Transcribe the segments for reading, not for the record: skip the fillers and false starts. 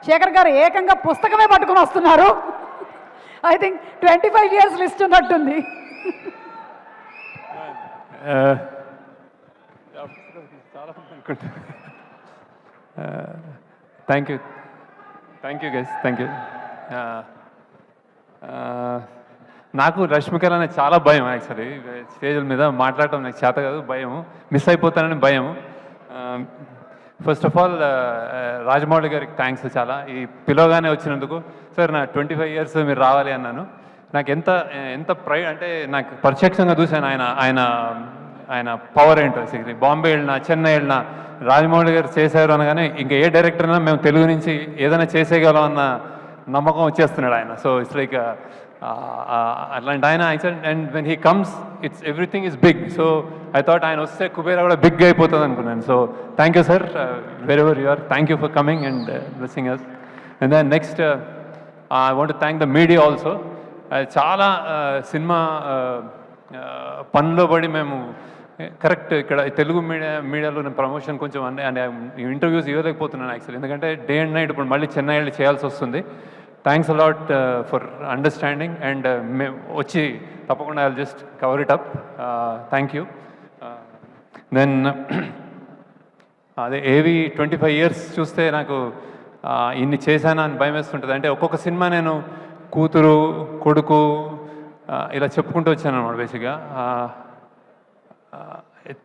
శేఖర్ గారు ఏకంగా పుస్తకమే పట్టుకుని వస్తున్నారు. ఐ థింక్ 25 years లిస్ట్ ఉన్నట్టుంది. Thank you guys, thank you. నాకు రష్మికర్ అనేది చాలా భయం. యాక్చువల్లీ స్టేజ్ల మీద మాట్లాడటం నాకు చేత కాదు, భయం, మిస్ అయిపోతానని భయం. ఫస్ట్ ఆఫ్ ఆల్ రాజమౌళి గారికి థ్యాంక్స్ చాలా. ఈ పిలవగానే వచ్చినందుకు. సార్ నా 25 years మీరు రావాలి అన్నాను. నాకు ఎంత ప్రైడ్ అంటే, నాకు ప్రత్యక్షంగా చూశాను ఆయన పవర్ ఏంటో. బాంబే వెళ్ళినా, చెన్నై వెళ్ళినా రాజమౌళి గారు చేశారు అనగానే ఇంకా ఏ డైరెక్టర్ అయినా మేము తెలుగు నుంచి ఏదైనా చేసేయగలం అన్న నమ్మకం వచ్చేస్తున్నాడు ఆయన. సో ఇట్స్ లైక్ అట్లాంటి ఆయన. And when he comes it's everything is big. So I thought ఆయన వస్తే కుబేరా కూడా బిగ్ అయిపోతుంది అనుకున్నాను. So thank you sir, very ever you are, thank you for coming and blessing us. And then next I want to thank the media also. చాలా సినిమా పనిలో పడి మేము కరెక్ట్ ఇక్కడ తెలుగు మీడియాలో నేను ప్రమోషన్ కొంచెం అంటే ఇంటర్వ్యూస్ ఇవ్వలేకపోతున్నాను యాక్చువల్లీ, ఎందుకంటే డే అండ్ నైట్ ఇప్పుడు మళ్ళీ చెన్నై వెళ్ళి చేయాల్సి వస్తుంది. Thanks a lot for understanding. And మేము వచ్చి తప్పకుండా I just cover it up. Thank you. Then అదే ఏవి 25 years చూస్తే నాకు ఇన్ని చేశానా అని భయం వేస్తుంటుంది. అంటే ఒక్కొక్క సినిమా నేను కూతురు, కొడుకు ఇలా చెప్పుకుంటూ వచ్చాను అన్నమాట. బేసిక్గా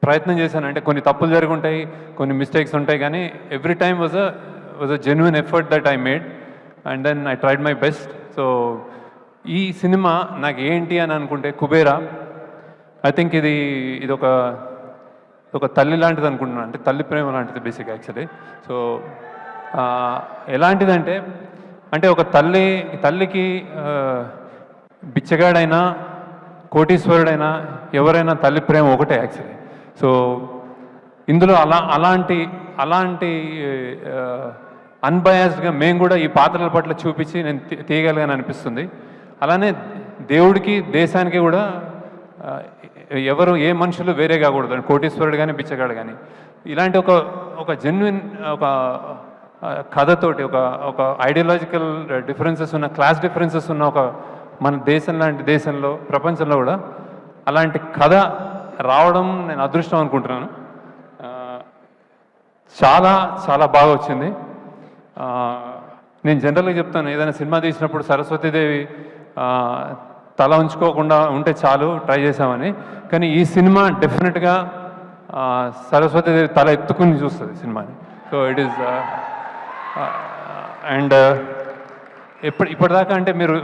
ప్రయత్నం చేశాను. అంటే కొన్ని తప్పులు జరిగి ఉంటాయి, కొన్ని మిస్టేక్స్ ఉంటాయి, కానీ every time was a genuine effort that I made and then I tried my best. So ఈ సినిమా నాకు ఏంటి అని అనుకుంటే కుబేరా, ఐ థింక్ ఇది ఒక తల్లి లాంటిది అనుకుంటున్నాను. అంటే తల్లి ప్రేమ లాంటిది బేసిక్ యాక్చువల్లీ. సో ఎలాంటిదంటే, అంటే ఒక తల్లికి బిచ్చగాడైనా కోటీశ్వరుడైనా ఎవరైనా తల్లి ప్రేమ ఒకటే యాక్చువల్లీ. సో ఇందులో అలాంటి అన్బయాస్డ్గా మేము కూడా ఈ పాత్రల పట్ల చూపించి నేను తీయగలిగాను అనిపిస్తుంది. అలానే దేవుడికి, దేశానికి కూడా ఎవరు ఏ మనుషులు వేరే కాకూడదు, కోటీశ్వరుడు కానీ బిచ్చగాడు కానీ. ఇలాంటి ఒక జెన్యున్ ఒక కథతోటి ఒక ఐడియాలజికల్ డిఫరెన్సెస్ ఉన్న, క్లాస్ డిఫరెన్సెస్ ఉన్న ఒక మన దేశం లాంటి దేశంలో, ప్రపంచంలో కూడా అలాంటి కథ రావడం నేను అదృష్టం అనుకుంటున్నాను. చాలా చాలా బాగా వచ్చింది. నేను జనరల్గా చెప్తాను, ఏదైనా సినిమా తీసినప్పుడు సరస్వతీదేవి తల ఉంచుకోకుండా ఉంటే చాలు, ట్రై చేసామని. కానీ ఈ సినిమా డెఫినెట్గా సరస్వతీదేవి తల ఎత్తుకుని చూస్తుంది సినిమాని. సో ఇట్ ఈస్ అండ్ ఇప్పటిదాకా అంటే మీరు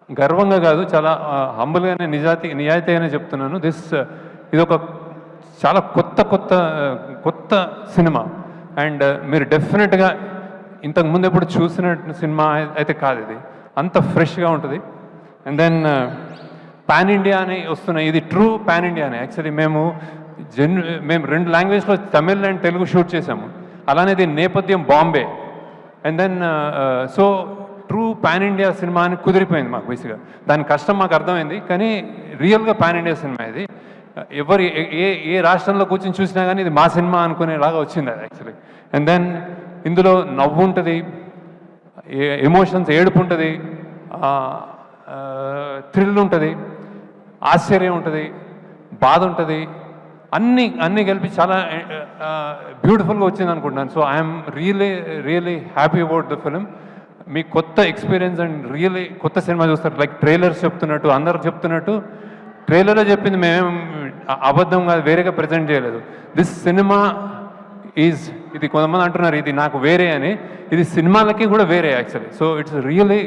గర్వంగా కాదు, చాలా హంబుల్గానే నిజాయితీగానే చెప్తున్నాను. ఇది ఒక చాలా కొత్త సినిమా. అండ్ మీరు డెఫినెట్గా ఇంతకుముందు ఎప్పుడు చూసిన సినిమా అయితే కాదు, ఇది అంత ఫ్రెష్గా ఉంటుంది. అండ్ దెన్ పాన్ ఇండియా అని వస్తున్నాయి. ఇది ట్రూ పాన్ ఇండియానే యాక్చువల్లీ. మేము 2 లాంగ్వేజ్లో తమిళ్ అండ్ తెలుగు షూట్ చేసాము. అలానే దీని నేపథ్యం Bombay. And then so true pan India cinema అని కుదిరిపోయింది మాకు బేసిక్గా. దాని కష్టం మాకు అర్థమైంది, కానీ రియల్గా పాన్ ఇండియా సినిమా ఇది. ఎవరు ఏ రాష్ట్రంలో కూర్చొని చూసినా కానీ ఇది మా సినిమా అనుకునేలాగా వచ్చింది అది యాక్చువల్లీ. అండ్ దెన్ ఇందులో నవ్వు ఉంటుంది, ఎమోషన్స్, ఏడుపు ఉంటుంది, థ్రిల్ ఉంటుంది, ఆశ్చర్యం ఉంటుంది, బాధ ఉంటుంది, అన్నీ కలిపి చాలా బ్యూటిఫుల్గా వచ్చింది అనుకుంటున్నాను. So I'm really happy about the film. మీ కొత్త ఎక్స్పీరియన్స్ అండ్ రియలీ కొత్త సినిమా చూస్తారు. లైక్ ట్రైలర్స్ చెప్తున్నట్టు, అందరు చెప్తున్నట్టు ట్రైలర్లో చెప్పింది మేమేం అబద్ధంగా వేరేగా ప్రజెంట్ చేయలేదు. దిస్ సినిమా ఇది కొంతమంది అంటున్నారు ఇది నాకు వేరే అని, ఇది సినిమాలకి కూడా వేరే actually. So it's really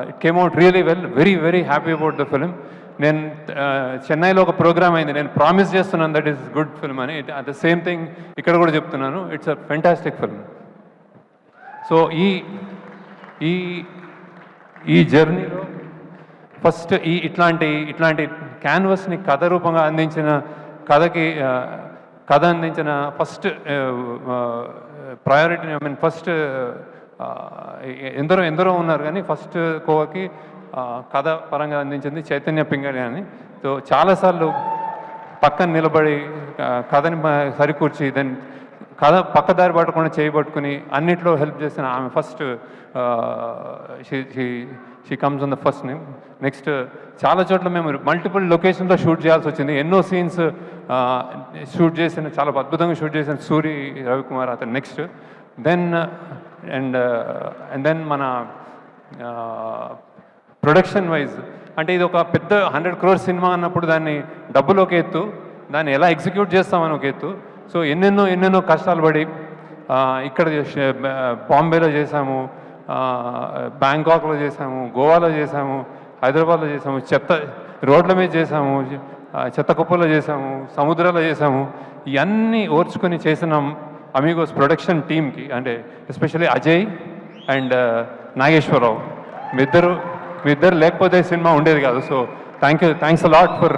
it came out really well. Very happy about the film. నేను చెన్నైలో ఒక ప్రోగ్రామ్ అయింది, నేను ప్రామిస్ చేస్తున్నాను దట్ ఈస్ గుడ్ ఫిల్మ్ అని. అట్ ద సేమ్ థింగ్ ఇక్కడ కూడా చెప్తున్నాను, it's a fantastic film. So ఈ జర్నీలో ఫస్ట్ ఇట్లాంటి క్యాన్వస్ని కథ రూపంగా అందించిన కథ అందించిన first priority, I mean first ఎందరో ఉన్నారు, కానీ ఫస్ట్ కోవకి కథ పరంగా అందించింది చైతన్య పింగళి అని. సో చాలాసార్లు పక్కన నిలబడి కథని సరికూర్చి దెన్ కథ పక్కదారి పట్టకుండా చేయబట్టుకుని అన్నిట్లో హెల్ప్ చేసిన ఆమె first she comes on the first name. Next చాలా చోట్ల మేము మల్టిపుల్ లొకేషన్లో షూట్ చేయాల్సి వచ్చింది. ఎన్నో సీన్స్ షూట్ చేసిన, చాలా అద్భుతంగా షూట్ చేసిన సూరి రవికుమార్ అతను నెక్స్ట్. దెన్ అండ్ దెన్ మన ప్రొడక్షన్ వైజ్ అంటే ఇది ఒక పెద్ద 100 crores సినిమా అన్నప్పుడు దాన్ని డబ్బులు ఒక ఎత్తు, దాన్ని ఎలా ఎగ్జిక్యూట్ చేస్తామని ఒక ఎత్తు. సో ఎన్నెన్నో కష్టాలు పడి ఇక్కడ బాంబేలో చేసాము, బ్యాంకాక్లో చేసాము, గోవాలో చేసాము, హైదరాబాద్లో చేసాము, రోడ్ల మీద చేసాము, చెత్త కుప్పలో చేసాము, సముద్రాల్లో చేసాము. ఇవన్నీ ఓర్చుకొని చేసిన అమీగోస్ ప్రొడక్షన్ టీమ్కి అంటే ఎస్పెషల్లీ అజయ్ అండ్ నాగేశ్వరరావు మీ ఇద్దరు లేకపోతే సినిమా ఉండేది కాదు. So thanks a lot for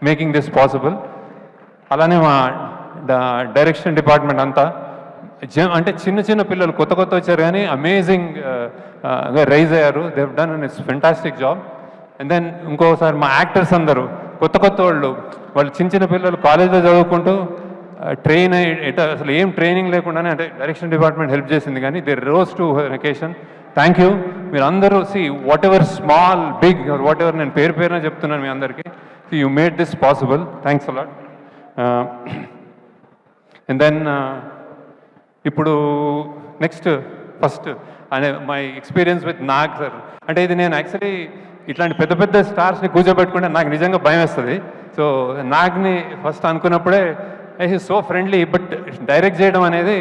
making this possible. అలానే మా డైరెక్షన్ డిపార్ట్మెంట్ అంతా అంటే చిన్న పిల్లలు కొత్త వచ్చారు కానీ అమేజింగ్ రైజ్ అయ్యారు. They have done it's fantastic job. And then ఇంకోసారి మా యాక్టర్స్ అందరూ కొత్త వాళ్ళు చిన్న పిల్లలు కాలేజ్లో చదువుకుంటూ ట్రైన్ అసలు ఏం ట్రైనింగ్ లేకుండానే అంటే డైరెక్షన్ డిపార్ట్మెంట్ హెల్ప్ చేసింది కానీ they rose to occasion. Thank you. మీరు అందరూ whatever small big whatever నేను పేరున చెప్తున్నాను మీ అందరికీ. You made this possible. Thanks a lot. And then ఇప్పుడు నెక్స్ట్ ఫస్ట్ అనే my experience with Nag sir. అంటే ఇది నేను యాక్చువల్లీ ఇట్లాంటి పెద్ద స్టార్స్ని కూర్చోబెట్టుకుంటే నాకు నిజంగా భయం వేస్తుంది. సో నాగ్ని ఫస్ట్ అనుకున్నప్పుడే he's so friendly, but direct చేయడం అనేది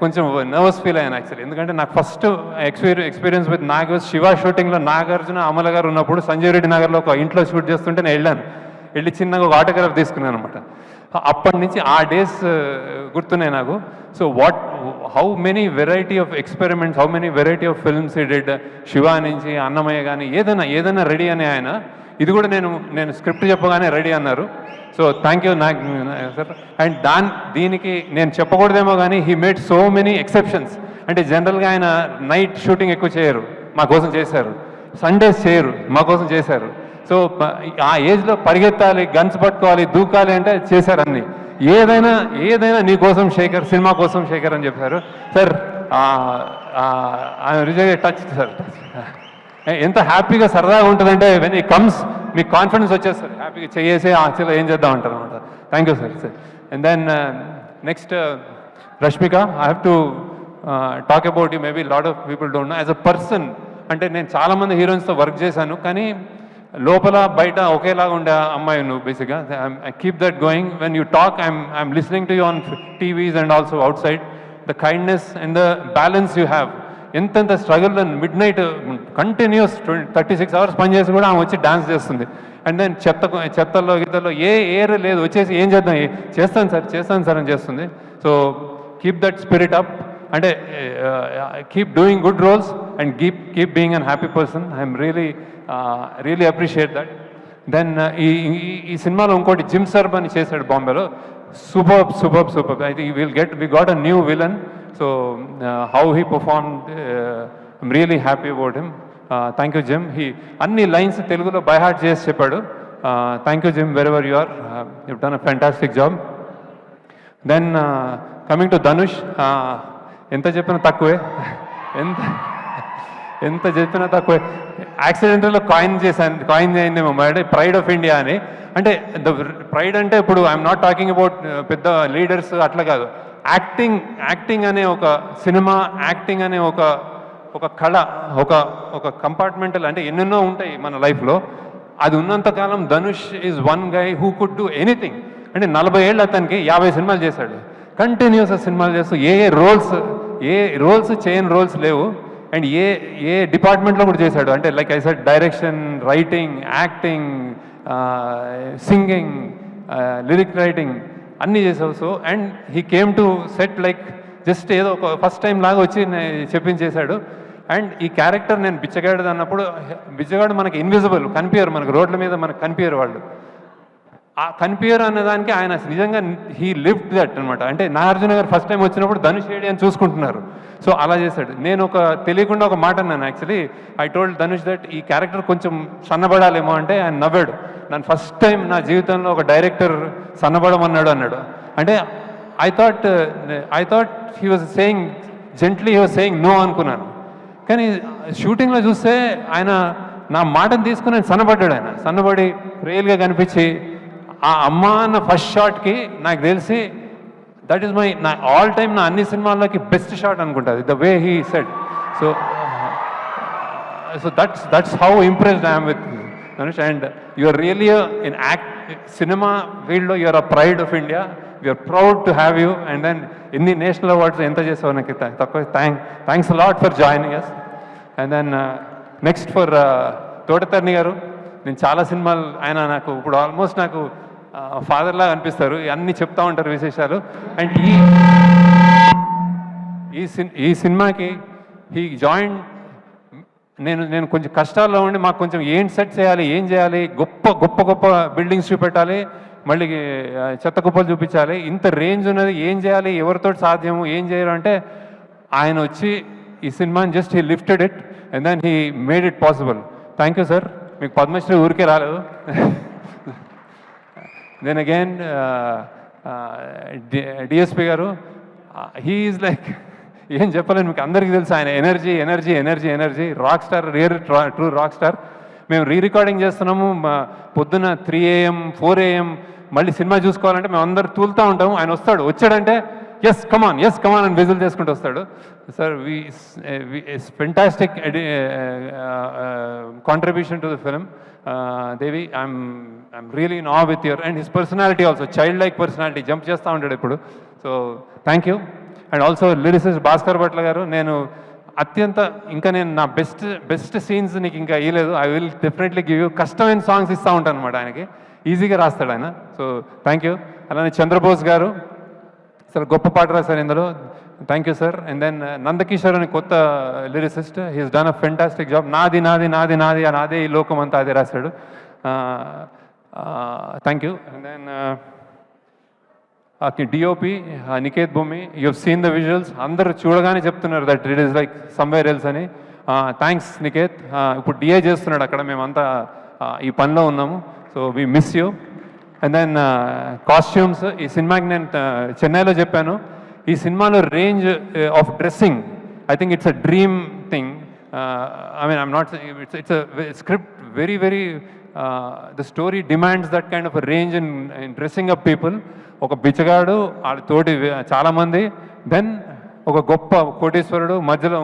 కొంచెం నర్వస్ ఫీల్ అయ్యాను యాక్చువల్లీ. ఎందుకంటే నాకు first experience with Nag Shiva షూటింగ్లో నాగార్జున అమల గారు ఉన్నప్పుడు సంజయ్ రెడ్డి నగర్లో ఒక ఇంట్లో షూట్ చేస్తుంటే నేను వెళ్ళి చిన్నగా ఒక ఆటోగ్రాఫ్ తీసుకున్నాను అనమాట. అప్పటి నుంచి ఆ డేస్ గుర్తున్నాయి నాకు. So how many variety of experiments, how many variety of films ఈ డిడ్. శివ నుంచి అన్నమయ్య కానీ ఏదైనా రెడీ అని ఆయన. ఇది కూడా నేను స్క్రిప్ట్ చెప్పగానే రెడీ అన్నారు. So thank you Nag sir. And దీనికి నేను చెప్పకూడదేమో కానీ he made so many exceptions. అంటే జనరల్గా ఆయన నైట్ షూటింగ్ ఎక్కువ చేయరు, మా కోసం చేశారు. సండేస్ చేయరు, మా కోసం చేశారు. సో ఆ ఏజ్లో పరిగెత్తాలి, గన్స్ పట్టుకోవాలి, దూకాలి అంటే చేశారు అన్ని. ఏదైనా నీ కోసం శేఖర్, సినిమా కోసం శేఖర్ అని చెప్పారు సార్. Result touch sir. ఎంత హ్యాపీగా సరదాగా ఉంటుందంటే వెన్ ఈ కమ్స్ మీకు కాన్ఫిడెన్స్ వచ్చేస్తారు, హ్యాపీగా చేసి యాక్చువల్గా ఏం చేద్దాం అంటారు అనమాట. Thank you sir. And then next Rashmika, I have to talk about you. Maybe lot of people don't know as a person. అంటే నేను చాలామంది హీరోయిన్స్తో వర్క్ చేశాను కానీ లోపల బయట ఒకేలాగా ఉండే అమ్మాయి నువ్వు బేసిక్గా. I keep that going. When you talk I'm listening to you on TVs and also outside. The kindness and the balance you have. ఎంత struggle, midnight continuous 36 hours పనిచేసి కూడా ఆమె వచ్చి డాన్స్ చేస్తుంది. అండ్ దెన్ చెత్తలో గిత్తలో ఏర్ లేదు, వచ్చేసి ఏం చేద్దాం, చేస్తాను సార్ అని చేస్తుంది. So keep that spirit up. అంటే keep doing good roles and keep being an happy person. I'm really appreciate that. Then ఈ సినిమాలో ఇంకోటి జిమ్ సర్బ్ అని చేశాడు బాంబేలో. Super. I think we got a new villain. So how he performed, I'm really happy about him. Thank you Jim. అన్ని lines తెలుగులో by heart చేసి చెప్పాడు. Thank you gym, wherever you are. You've done a fantastic job. Then coming to Dhanush, ఎంత చెప్పినా తక్కువే. ఎంత చెప్పినా తక్కువే. యాక్సిడెంటల్లో కాయిన్ అయిందేమో అంటే ప్రైడ్ ఆఫ్ ఇండియా అని. అంటే ప్రైడ్ అంటే ఇప్పుడు ఐఎమ్ నాట్ టాకింగ్ అబౌట్ పెద్ద లీడర్స్ అట్లా కాదు. యాక్టింగ్ అనే ఒక సినిమా, యాక్టింగ్ అనే ఒక కళ, ఒక కంపార్ట్మెంటల్ అంటే ఎన్నెన్నో ఉంటాయి మన లైఫ్లో. అది ఉన్నంతకాలం Dhanush is one guy who could do anything. అంటే 40 ఏళ్ళు అతనికి 50 సినిమాలు చేశాడు కంటిన్యూస్గా. సినిమాలు చేస్తూ ఏ రోల్స్ చేయని రోల్స్ లేవు. అండ్ ఏ డిపార్ట్మెంట్లో కూడా చేశాడు. అంటే like I said, direction, writing, acting, singing, lyric writing అన్నీ చేసావు. So and he came to set like just ఏదో ఒక ఫస్ట్ టైం లాగా వచ్చి చెప్పించేశాడు. అండ్ ఈ క్యారెక్టర్ నేను బిచ్చగాడు అన్నప్పుడు, బిచ్చగాడు మనకి ఇన్విజిబుల్, కనిపించరు మనకు, రోడ్ల మీద మనకు కనిపించరు వాళ్ళు. ఆ కనిపించరు అన్నదానికి ఆయన నిజంగా హీ లివ్డ్ దట్ అనమాట. అంటే నాగార్జున గారు ఫస్ట్ టైం వచ్చినప్పుడు ధనుష్ ఏడి అని చూసుకుంటున్నారు. సో అలా చేశాడు. నేను తెలియకుండా ఒక మాట అన్నాను actually. I told Dhanush that ఈ క్యారెక్టర్ కొంచెం సన్నబడాలేమో అంటే ఆయన నవ్వాడు. నన్ను ఫస్ట్ టైం నా జీవితంలో ఒక డైరెక్టర్ సన్నబడమన్నాడు అన్నాడు. అంటే I thought he was saying gently, he was saying no అనుకున్నాను. కానీ షూటింగ్లో చూస్తే ఆయన నా మాటను తీసుకుని సన్నబడ్డాడు. ఆయన సన్నబడి రియల్గా కనిపించి ఆ అమ్మ అన్న ఫస్ట్ షాట్కి నాకు తెలిసి దట్ ఈస్ మై నా ఆల్ టైమ్ నా అన్ని సినిమాల్లోకి బెస్ట్ షాట్ అనుకుంటుంది, the way he said. So that's how impressed I'm with Dhanush. And you're really in cinema ఫీల్డ్లో you're a pride of India. We're proud to have you. And then ఎన్ని national awards ఎంత చేసావు నాకు తక్కువ. Thanks lot for joining us. And then next for Thota Tharani garu. నేను చాలా సినిమాలు ఆయన నాకు ఇప్పుడు ఆల్మోస్ట్ నాకు ఫాదర్ లాగా అనిపిస్తారు, అన్నీ చెప్తా ఉంటారు విశేషాలు. అండ్ ఈ సినిమాకి హీ జాయిన్. నేను కొంచెం కష్టాల్లో ఉండి మాకు కొంచెం ఏం సెట్ చేయాలి, ఏం చేయాలి, గొప్ప గొప్ప గొప్ప బిల్డింగ్స్ చూపెట్టాలి, మళ్ళీ చెత్త కుప్పలు చూపించాలి, ఇంత రేంజ్ ఉన్నది, ఏం చేయాలి, ఎవరితో సాధ్యము, ఏం చేయరు అంటే ఆయన వచ్చి ఈ సినిమాని just he lifted it and then he made it possible. Thank you sir. మీకు పద్మశ్రీ ఊరికే రాలేదు. దెన్ అగైన్ డిఎస్పి గారు, హీ ఈజ్ లైక్ ఏం చెప్పలేను మీకు, అందరికీ తెలుసు ఆయన energy energy energy energy. Rock star, true rock star. మేము రీరికార్డింగ్ చేస్తున్నాము పొద్దున్న 3 AM 4 AM, మళ్ళీ సినిమా చూసుకోవాలంటే మేము అందరు తూలుతూ ఉంటాము. ఆయన వచ్చాడంటే ఎస్ కమాన్ అని విజిల్ చేసుకుంటూ వస్తాడు. Sir fantastic contribution to the film. Devi, I'm really in awe with your and his personality also, child like personality, jump చేస్తూ ఉంటాడు ఇప్పుడు. So thank you. And also lyricist Bhaskar Bhatla garu, నేను ఇంకా నేను నా బెస్ట్ సీన్స్ నీకు ఇంకా ఇవ్వలేదు. I will definitely give you. కష్టమైన సాంగ్స్ ఇస్తూ ఉంటాను అనమాట ఆయనకి, ఈజీగా రాస్తాడు ఆయన. So thank you. అలానే చంద్రబోస్ గారు అసలు గొప్ప పాట రాశారు ఇందులో, thank you sir. And then Nandakishore అని కొత్త lyricist, he's done a fantastic job. నాది నాది నాది నాది నాదే ఈ లోకం అంతా అదే రాశాడు. Thank you. And then DOP Niket Bhoomi, you have seen the visuals. అందరూ చూడగానే చెప్తున్నారు that it is like somewhere else అని. థ్యాంక్స్ నికేత్. ఇప్పుడు డిఏ చేస్తున్నాడు అక్కడ, మేమంతా ఈ పనిలో ఉన్నాము. So we miss you. And then costumes, ఈ సినిమాకి నేను చెన్నైలో చెప్పాను, ఈ సినిమాలో range of dressing I think it's a dream thing. I mean I'm not, it's a script very very, the story demands that kind of range in dressing up people. ఒక బిచ్చగాడు, వాళ్ళ తోటి చాలామంది, దెన్ ఒక గొప్ప కోటేశ్వరుడు, మధ్యలో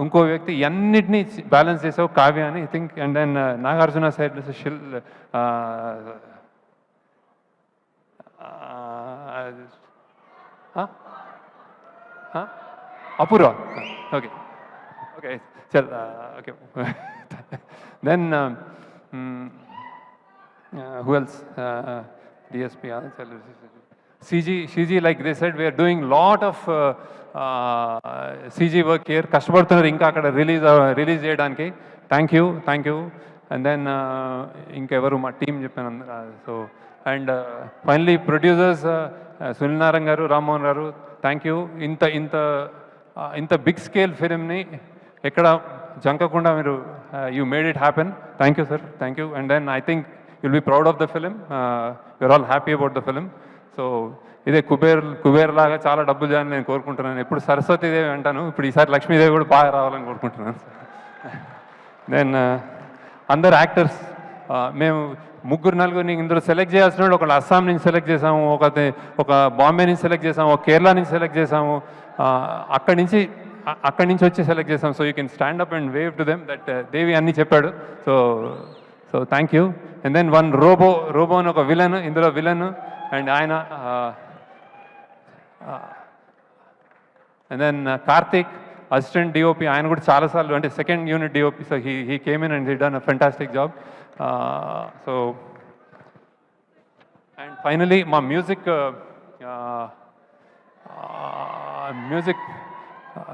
ఇంకో వ్యక్తి, అన్నిటినీ బ్యాలెన్స్ చేసావు కావ్య అని I think. And then Nagarjuna side Apoorva. Okay okay చల్ okay. Then who else? DSP, CG, like they said, we are doing lot of CG work here. కష్టపడుతున్నారు ఇంకా అక్కడ రిలీజ్ చేయడానికి. Thank you. అండ్ దెన్ ఇంకెవరు మా టీం చెప్పాను అందరూ. So and finally producers Sunil Narayana గారు, రామ్మోహన్ గారు, థ్యాంక్ యూ. ఇంత బిగ్ స్కేల్ ఫిలింని ఎక్కడ జంకకుండా మీరు you made it happen. Thank you sir, thank you. And then I think you'll be proud of the film. You're all happy about the film. So ఇదే కుబేర్ లాగా చాలా డబ్బులు చేయాలని నేను కోరుకుంటున్నాను. ఎప్పుడు సరస్వతీదేవి అంటాను, ఇప్పుడు ఈసారి లక్ష్మీదేవి కూడా బాగా రావాలని కోరుకుంటున్నాను. దెన్ అందరు యాక్టర్స్, మేము 3-4 ఇందులో సెలెక్ట్ చేయాల్సిన వాళ్ళు, ఒకళ్ళు అస్సాం నుంచి సెలెక్ట్ చేసాము, ఒక బాంబే నుంచి సెలెక్ట్ చేసాము, ఒక కేరళ నుంచి సెలెక్ట్ చేసాము, అక్కడి నుంచి వచ్చి సెలెక్ట్ చేసాము. So you can stand up and wave to them that Devi అన్నీ చెప్పాడు. So thank you. And then one robo అని ఒక విలన్, ఇందులో విలన్. అండ్ ఆయన and then Karthik assistant DOP, ఆయన కూడా చాలాసార్లు అంటే second unit DOP. So he came in and he done a fantastic job. So and finally మా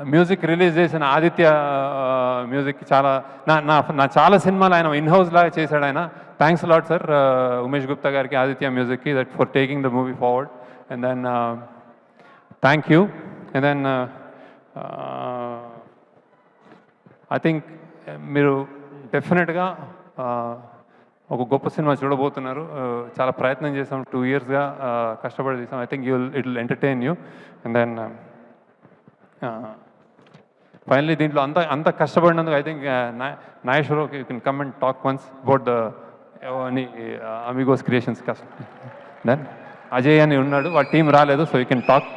మ్యూజిక్ రిలీజ్ చేసిన ఆదిత్య మ్యూజిక్, చాలా నా చాలా సినిమాలు ఆయన ఇన్హౌస్ లాగా చేశాడు ఆయన. Thanks lot sir Umesh Gupta గారికి, ఆదిత్య మ్యూజిక్కి, that for taking the movie forward. And then thank you. And then I think మీరు డెఫినెట్గా ఒక గొప్ప సినిమా చూడబోతున్నారు. చాలా ప్రయత్నం చేసాం, 2 ఇయర్స్గా కష్టపడి తీసాం. I think it will entertain you. And then finally దీంట్లో అంత కష్టపడినందుకు I think Nageswara Rao you can come and talk once about the Amigos creations కష్టం. దెన్ అజయ్ అని ఉన్నాడు, వాళ్ళ టీం రాలేదు, సో యూ కెన్ టాక్.